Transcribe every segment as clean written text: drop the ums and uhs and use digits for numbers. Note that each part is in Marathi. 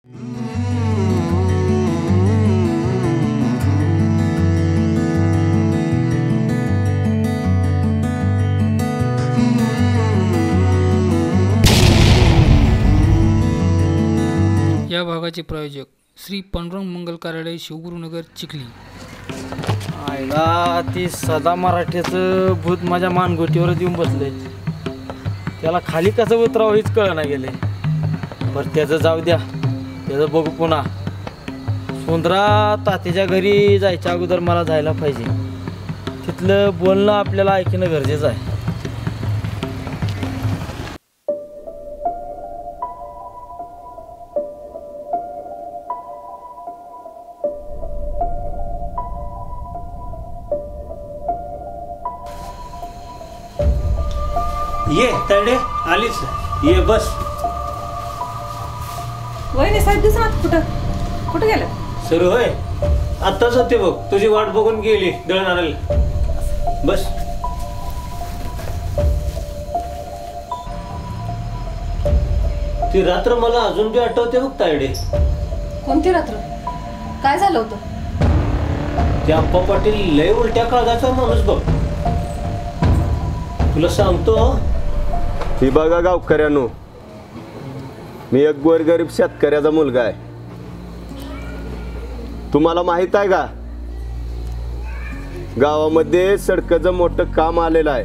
या भागाचे प्रायोजक श्री पांडुरंग मंगल कार्यालय, शिवगुरुनगर, चिखली. आईला ती सदा मराठीचं भूत माझ्या मानगोटीवरच येऊन बसले. त्याला खाली कसं उतरावं हेच कळना गेले. बरं त्याचं जाऊ द्या, त्याचं बघू पुन्हा. सुंदरा तात्याच्या घरी जायच्या अगोदर मला जायला पाहिजे. तिथलं बोलणं आपल्याला ऐकणं गरजेचं आहे. ये तडे आलीच, ये बस. वहिनी साहेब दिसणार कुठं कुठं गेलं? सुरू होय, आत्ताच होते बघ, तुझी वाट बघून गेली दळण आणायला. बस. ती रात्र मला अजून बी आठवते बघ तायडे. कोणती रात्र? काय झालं होतं? ते आप्पा पाटील लय उलट्या काळजाचा माणूस बघ. तुला सांगतो, ही बघा गावकऱ्यांनो, मी एक गोरगरीब शेतकऱ्याचा मुलगा आहे. तुम्हाला माहित आहे का, गावामध्ये सडकचं मोठं काम आलेलं आहे.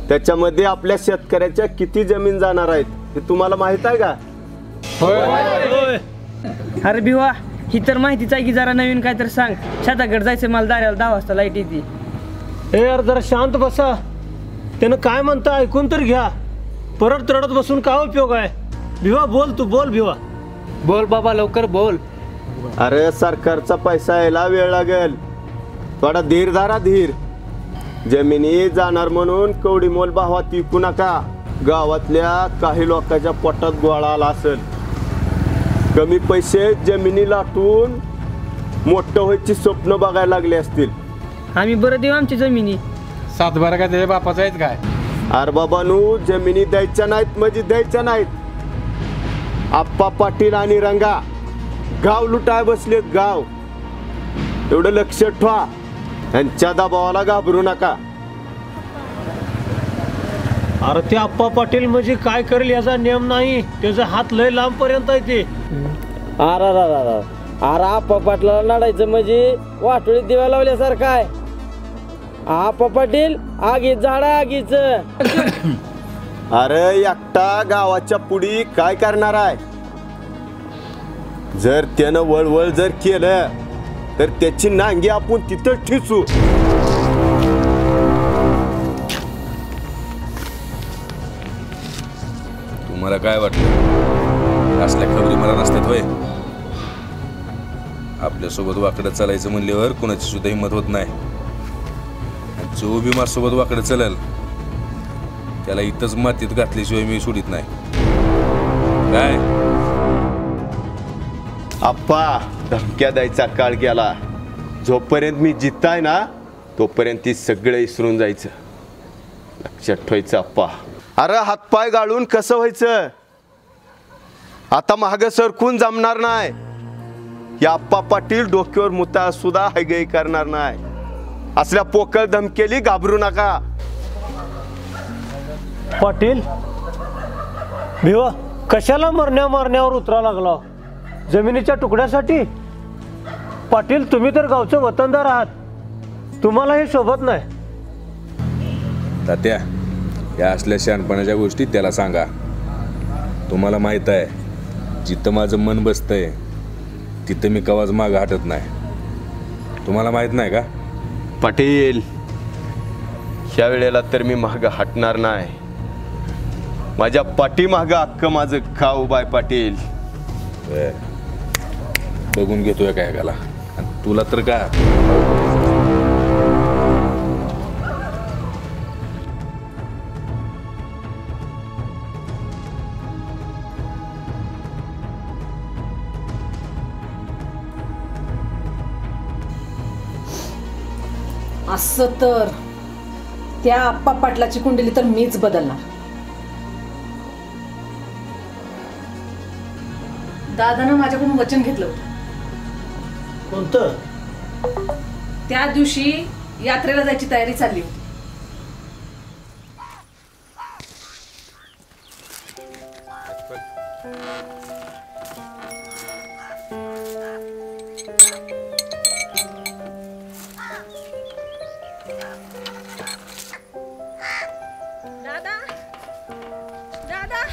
त्याच्यामध्ये आपल्या शेतकऱ्याच्या किती जमीन जाणार आहेत हे तुम्हाला माहित आहे का? अरे भिवा, ही तर माहितीच आहे की. जरा नवीन काय तर सांग. शेताकडे जायचं मला, दाराला 10 वाजता लाईट येते. हे यार जरा शांत बसा. त्यानं काय म्हणतं ऐकून तर घ्या. परत रडत बसून काय उपयोग आहे? भिवा बोल, तू बोल भिवा. बोल बाबा, लवकर बोल. अरे सरकारचा पैसा यायला वेळ लागेल, थोडा धीर धरा, धीर. जमिनी जाणार म्हणून कवडी मोल भावात विकू नका. गावातल्या काही लोकांच्या पोटात गोळा आला असेल. कमी पैसे जमिनी लाटून मोठं व्हायची स्वप्न बघायला लागले असतील. आम्ही बरं देऊ आमची जमिनी. 7 बारा काय त्याच्या बापाचं आहेत काय? अरे बाबानू, जमिनी द्यायच्या नाहीत म्हणजे द्यायच्या नाहीत. आप्पा पाटील आणि रंगा गाव लुटाय बसलेत, गाव. एवढं लक्ष ठेवा. यांच्या दबावाला घाबरू नका. अरे ते आप्पा पाटील म्हणजे काय करेल याचा नियम नाही. त्याचा हात लय लांब पर्यंत आहे ते. अरे आप्पा पाटलाला लढायचं म्हणजे वाटोळीत दिवा लावल्यासारखं आहे. आप्पा पाटील आगीत झाडा आगीच. अरे एकटा गावाच्या पुढी काय करणार आहे? जर त्यानं वळवळ जर केलं तर त्याची नांगी आपण तिथं ठेचू. तुम्हाला काय वाटलं? असल्या खबरी मला नसतात होय? आपल्यासोबत वाकडं चालायचं म्हणल्यावर कोणाची सुद्धा हिंमत होत नाही. जो बी माझ्यासोबत वाकडं चालेल त्याला इथंच मातीत घातल्याशिवाय मी सोडित नाही. काय आप्पा, धमक्या द्यायचा काळ गेला. जोपर्यंत मी जिताय ना तोपर्यंत ती सगळं इसरून जायचं. लक्षात ठेवायचं आप्पा. अरे हातपाय गाळून कसं व्हायचं? आता मागं सरकून जमणार नाही. या आप्पा पाटील डोक्यावर मुता सुद्धा हैगई करणार नाही. असल्या पोकळ धमकेली घाबरू नका. पाटील भिवा, कशाला मरण्यावर उतरा लागला? जमिनीच्या तुकड्यासाठी? पाटील तुम्ही तर गावचे वतनदार आहात, तुम्हाला हे शोभत नाही. तात्या, या असल्या शहाणपणाच्या गोष्टी त्याला सांगा. तुम्हाला माहित आहे, जिथं माझं मन बसतंय तिथं मी कवाच मागं हटत नाही. तुम्हाला माहित नाही का? पाटील, ह्या वेळेला तर मी मागं हटणार नाही. माझ्या पाठीमागं अख्खं माझं गाव उभा आहे पाटील. बघून घेतोय काय गाला. तुला तर का असं तर त्या आप्पा पाटलाची कुंडली तर मीच बदलणार. दादानं माझ्याकडून वचन घेतलं होतं. कोणतं? त्या दिवशी यात्रेला जायची तयारी चालली होती. दादा दादा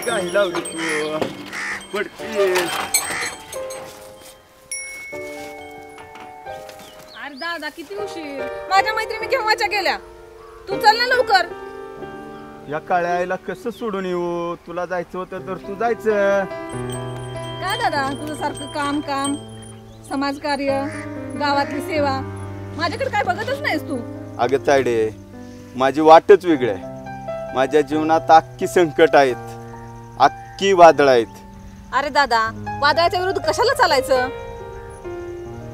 काय लावली तू पडतीस. अरे दादा किती उशीर. माझ्या मैत्रिणी केव्हाच्या गेल्या. तू चल ना लवकर. या काळ्या आईला कसं सोडून येऊ. तुला जायचं होतं तर तू जायचं. काय दादा तुझं सारखं काम काम समाजकार्य गावातली सेवा माझ्याकडे काय बघतच नाहीस तू. अगं तायडे माझी वाटच वेगळी आहे. माझ्या जीवनात अख्खी संकट आहेत, अख्खी वादळ आहेत. अरे दादा वादळाच्या विरुद्ध कशाला चालायचं.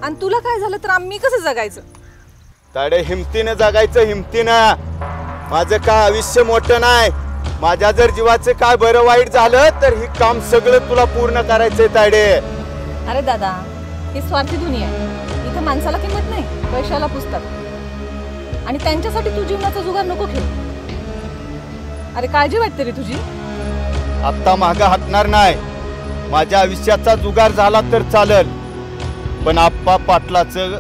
आणि तुला काय झालं तर आम्ही कसं जगायचं. तायडे हिमतीनं जगायचं, हिमतीनं. माझं काय आयुष्य मोठं नाही. माझ्या जर जीवाचं काय बरं वाईट झालं तर हे काम सगळं तुला पूर्ण करायचंय तायडे. अरे दादा ही स्वार्थी दुनिया आहे. इथं माणसाला किंमत नाही, पैशाला पुसतात. आणि त्यांच्यासाठी तू जीवनाचा जुगार नको खेळ. अरे काळजी वाटते रे तुझी. आत्ता मागं हटणार नाही. माझ्या आयुष्याचा जुगार झाला तर चालेल, पण आप्पा पाटलाचं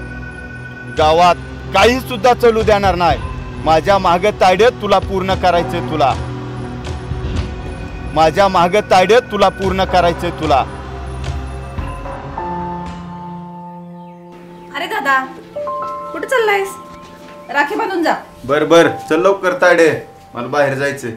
गावात काही सुद्धा चालू देणार नाही. माझ्या मागं तायड्यात तुला पूर्ण करायचंय. तुला माझ्या मागं तायड्यात तुला पूर्ण करायचंय. तुला अरे दादा कुठे चाललायस. राखी बांधून जा. बर बर चल लवकर तायडे, मला बाहेर जायचंय.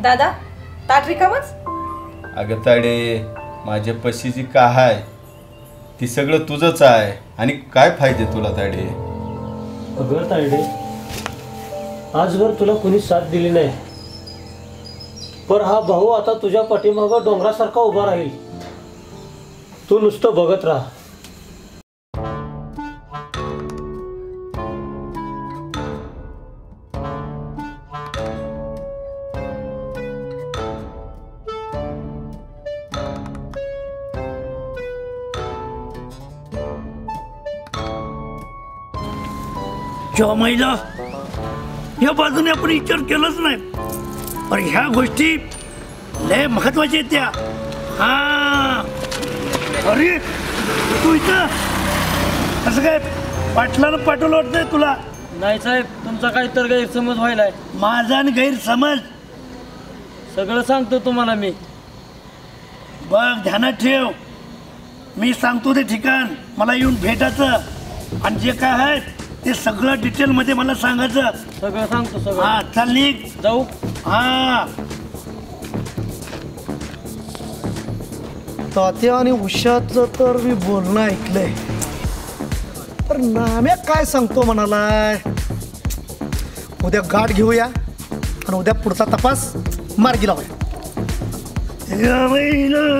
दादा ताट रिकामच. अगं तायडे माझ्या पशी जी काय आहे ती सगळं तुझंच आहे. आणि काय पाहिजे तुला तायडे. अगं तायडे आजवर तुला कोणी साथ दिली नाही, पण हा भाऊ आता तुझ्या पाठीमागं डोंगरासारखा उभा राहील. तू नुसतं बघत राहा. महिला या बाजूने आपण विचार केलाच नाही, पण ह्या गोष्टी लय महत्वाच्या आहेत त्या. हा अरे तू इथं असं काय पाटलानं पाठवलं वाटतंय तुला. नाही साहेब तुमचा काहीतरी गैरसमज व्हायलाय. माझा आणि गैरसमज सगळं सांगतो तुम्हाला मी. बघ ध्यानात ठेव, मी सांगतो ते ठिकाण मला येऊन भेटायचं आणि जे काय आहे ते सगळं डिटेल मध्ये मला सांगायचं. सगळं सांगतो सगळं. हा चल निघ जाऊ. हा तात्या आणि उषाचं तर मी बोलणं ऐकलंय, तर नाम्या काय सांगतो म्हणालाय. उद्या गाठ घेऊया आणि उद्या पुढचा तपास मार्गी लावूया. या बाईला